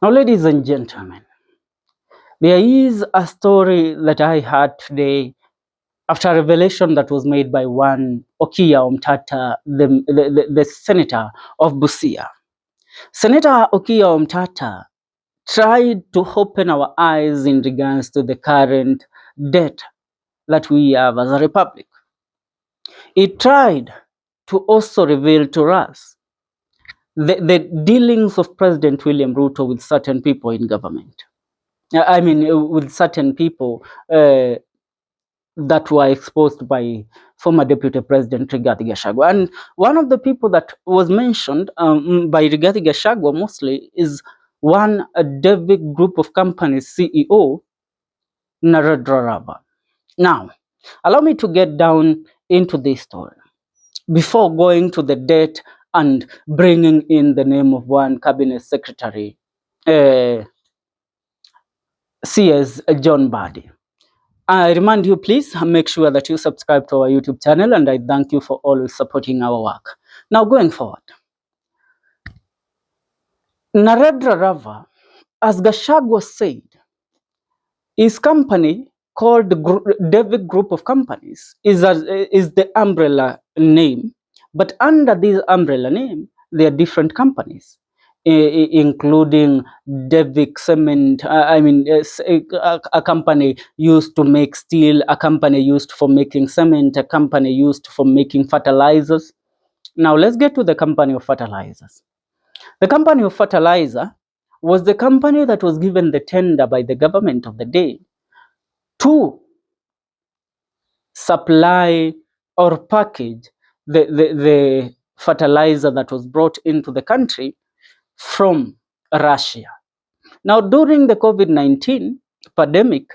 Now, ladies and gentlemen, there is a story that I heard today after a revelation that was made by one Okiyah Omutata, the senator of Busia. Senator Okiyah Omutata tried to open our eyes in regards to the current debt that we have as a republic. He tried to also reveal to us the dealings of President William Ruto with certain people in government. With certain people that were exposed by former Deputy President Rigathi Gachagua. And one of the people that was mentioned by Rigathi Gachagua mostly is one David Group of Companies CEO, Narendra Raval. Now, allow me to get down into this story before going to the debt and bringing in the name of one cabinet secretary, CS John Badi. I remind you, please make sure that you subscribe to our YouTube channel, and I thank you for always supporting our work. Now, going forward, Narendra Raval, as Gachagua said, his company called David Group of Companies is the umbrella name, but under this umbrella name, there are different companies, including Devik Cement, a company used to make steel, a company used for making cement, a company used for making fertilizers. Now let's get to the company of fertilizers. The company of fertilizer was the company that was given the tender by the government of the day to supply or package the fertilizer that was brought into the country from Russia. Now, during the COVID-19 pandemic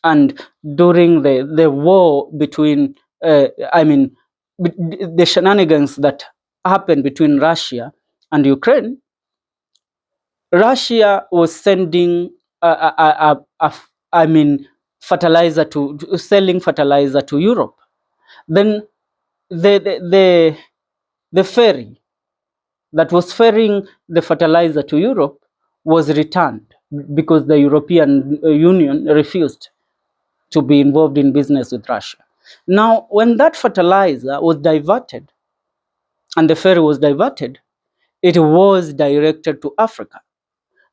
and during the war between, the shenanigans that happened between Russia and Ukraine, Russia was sending, fertilizer selling fertilizer to Europe. Then the ferry that was ferrying the fertilizer to Europe was returned because the European Union refused to be involved in business with Russia. Now, when that fertilizer was diverted and the ferry was diverted, it was directed to Africa.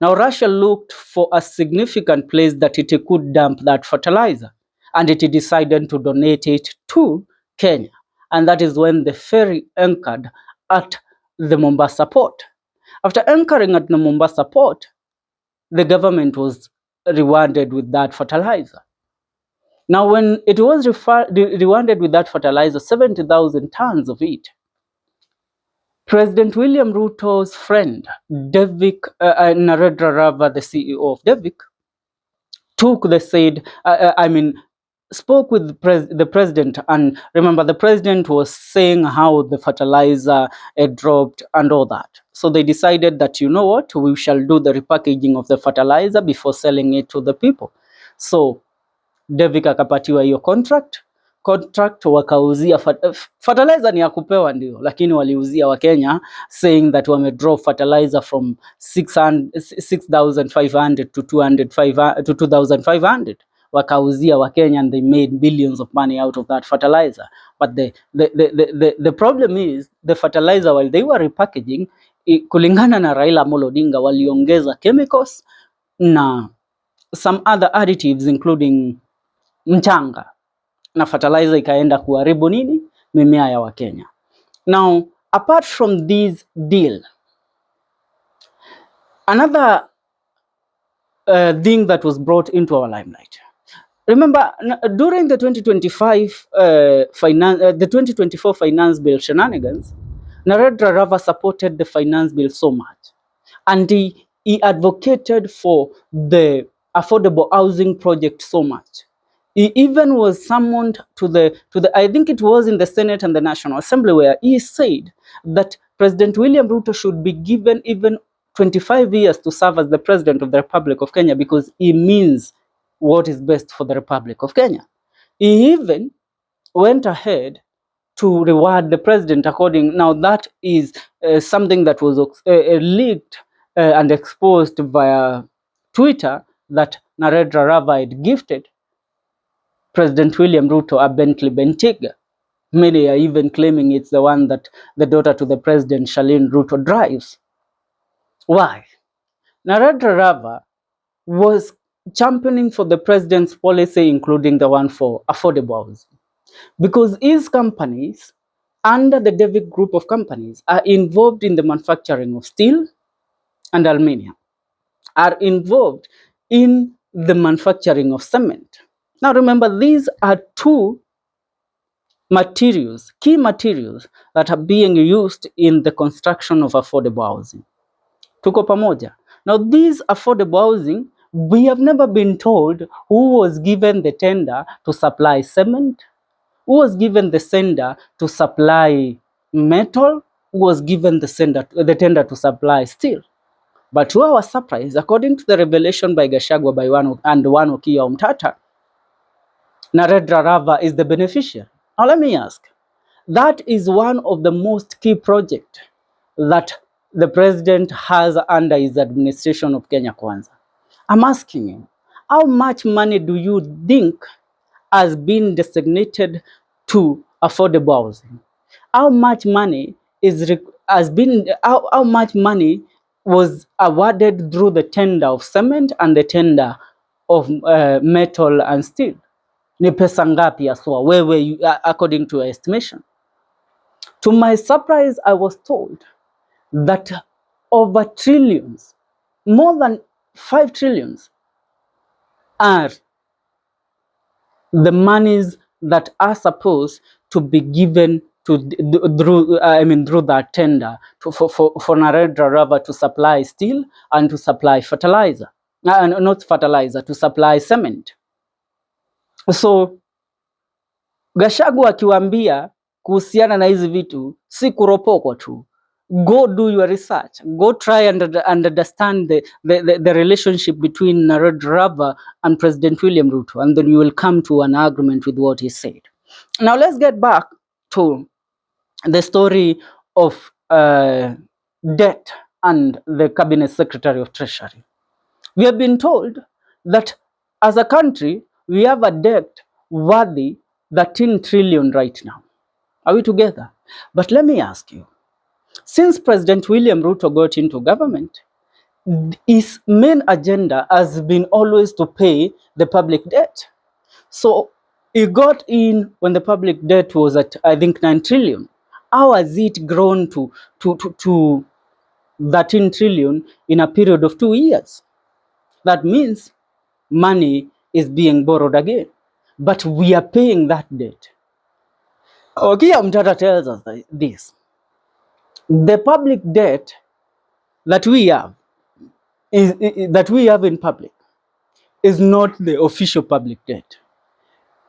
Now, Russia looked for a significant place that it could dump that fertilizer, and it decided to donate it to Kenya. And that is when the ferry anchored at the Mombasa port. After anchoring at the Mombasa port, the government was rewarded with that fertilizer. Now, when it was rewarded with that fertilizer, 70,000 tons of it, President William Ruto's friend, Narendra Raval, the CEO of Devik, spoke with the president. And remember, the president was saying how the fertilizer dropped and all that. So they decided that, you know what, we shall do the repackaging of the fertilizer before selling it to the people. So Devik akapatiwa hiyo contract wakauzia fertilizer ni ya kupewa ndio, lakini waliuzia Wakenya saying that wamedrop fertilizer from 6,500 to 2,500. Wakauzia Wakenya and they made billions of money out of that fertilizer. But the problem is the fertilizer, while they were repackaging, kulingana na Raila Amolo Odinga, waliongeza chemicals na some other additives including mchanga, na fertilizer ikaenda kuharibu nini mimea ya Wakenya. Now, apart from this deal, another thing that was brought into our limelight. Remember, during the 2024 finance bill shenanigans, Narendra Raval supported the finance bill so much, and he advocated for the affordable housing project so much. He even was summoned to the I think it was in the Senate and the National Assembly, where he said that President William Ruto should be given even 25 years to serve as the President of the Republic of Kenya, because he means what is best for the Republic of Kenya. He even went ahead to reward the president according. Now that is something that was leaked and exposed via Twitter that Narendra Raval had gifted President William Ruto a Bentley Bentayga. Many are even claiming it's the one that the daughter to the president, Charlene Ruto, drives. Why? Narendra Raval was championing for the president's policy, including the one for affordable housing, because his companies, under the David Group of companies, are involved in the manufacturing of steel and aluminium, are involved in the manufacturing of cement. Now remember, these are two materials, key materials that are being used in the construction of affordable housing. Tuko pamoja? Now these affordable housing, we have never been told who was given the tender to supply cement, who was given the tender to supply metal, who was given the tender to supply steel. But to our surprise, according to the revelation by Gachagua by one Okiyah Omutata, Narendra Raval is the beneficiary. Now let me ask, that is one of the most key projects that the president has under his administration of Kenya Kwanza. I'm asking him, how much money do you think has been designated to affordable housing? How much money how much money was awarded through the tender of cement and the tender of metal and steel? Ni pesa ngapi haswa wewe, according to your estimation? To my surprise, I was told that over trillions, more than 5 trillions, are the monies that are supposed to be given to through that tender for Narendra Raval to supply steel and to supply fertilizer, not fertilizer, to supply cement. So Gachagua akiwaambia kuhusiana na hizi vitu si kuropokwa tu. Go do your research. Go try and understand the relationship between Narendra Raval and President William Ruto, and then you will come to an agreement with what he said. Now let's get back to the story of debt and the Cabinet Secretary of Treasury. We have been told that as a country, we have a debt worthy 13 trillion right now. Are we together? But let me ask you, since President William Ruto got into government, his main agenda has been always to pay the public debt. So he got in when the public debt was at, I think, 9 trillion. How has it grown to 13 trillion in a period of 2 years? That means money is being borrowed again, but we are paying that debt. Okiyah Omutata tells us this: the public debt that we have in public is not the official public debt.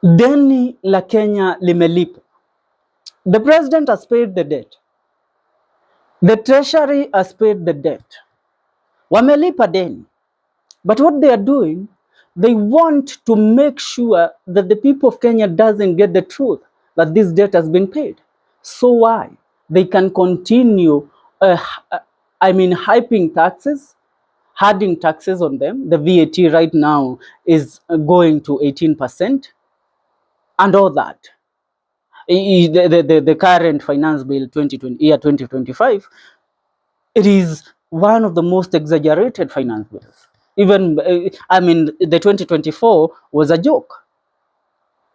Deni la Kenya limelipa. The president has paid the debt. The treasury has paid the debt. Wamelipa deni. But what they are doing, they want to make sure that the people of Kenya doesn't get the truth that this debt has been paid. So why? They can continue, hyping taxes, adding taxes on them. The VAT right now is going to 18% and all that. The current finance bill 2025, it is one of the most exaggerated finance bills. Even, the 2024 was a joke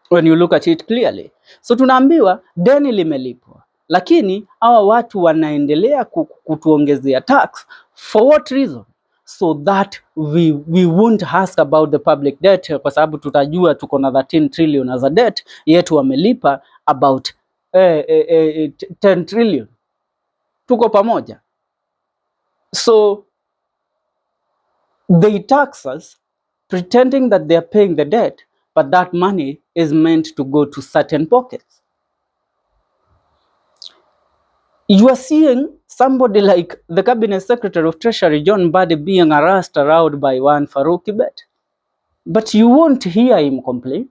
when you look at it clearly. So tunaambiwa deni limelipwa, lakini hawa watu wanaendelea kutuongezea tax. For what reason? So that we won't ask about the public debt, kwa sababu tutajua tuko na 13 trillion as a debt, yetu wamelipa about 10 trillion. Tuko pamoja? So they tax us pretending that they are paying the debt, but that money is meant to go to certain pockets. You are seeing somebody like the Cabinet Secretary of Treasury, John Mbadi, being harassed around by one Farouk Kibet. But you won't hear him complain.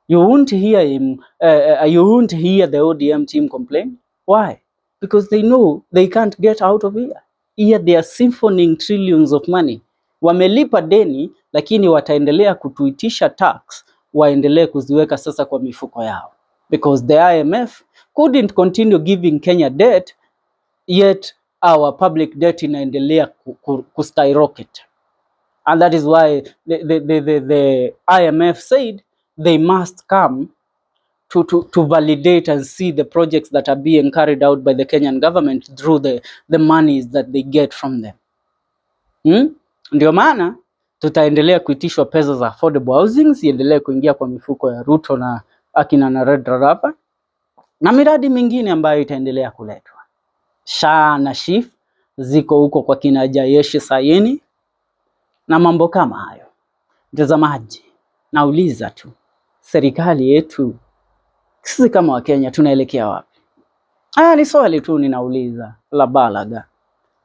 You won't hear him, you won't hear the ODM team complain. Why? Because they know they can't get out of here. year they are siphoning trillions of money. Wamelipa deni, lakini wataendelea kutuitisha tax, waendelee kuziweka sasa kwa mifuko yao, because the IMF couldn't continue giving Kenya debt, yet our public debt inaendelea kuskyrocket. And that is why the IMF said they must come to validate and see the projects that are being carried out by the Kenyan government through the monies that they get from them. Ndio maana tutaendelea kuitishwa pesa za affordable housing ziendelee kuingia kwa mifuko ya Ruto na akina Narendra Raval, na miradi mingine ambayo itaendelea kuletwa. SHA na SHIF ziko huko kwa kina Jayeshi Sayini na mambo kama hayo. Mtazamaji, nauliza tu, serikali yetu sisi kama Wakenya tunaelekea wapi? Ni swali tu ninauliza la balaga.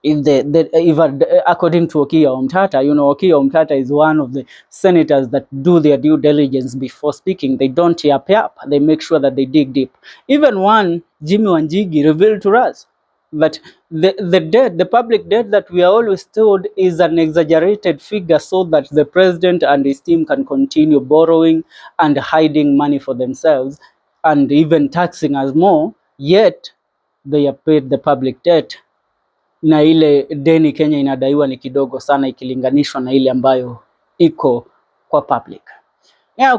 If according to Okiyah Omutata, you know, Okiyah Omutata is one of the senators that do their due diligence before speaking. They don't yap. They make sure that they dig deep. Even one, Jimmy Wanjigi, revealed to us that the public debt that we are always told is an exaggerated figure, so that the president and his team can continue borrowing and hiding money for themselves and even taxing us more, yet they have paid the public debt. Na ile deni Kenya inadaiwa ni kidogo sana ikilinganishwa na ile ambayo iko kwa public.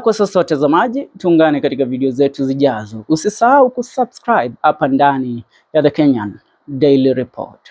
Kwa sasa watazamaji, tuungane katika video zetu zijazo. Usisahau kusubscribe hapa ndani ya The Kenyan Daily Report.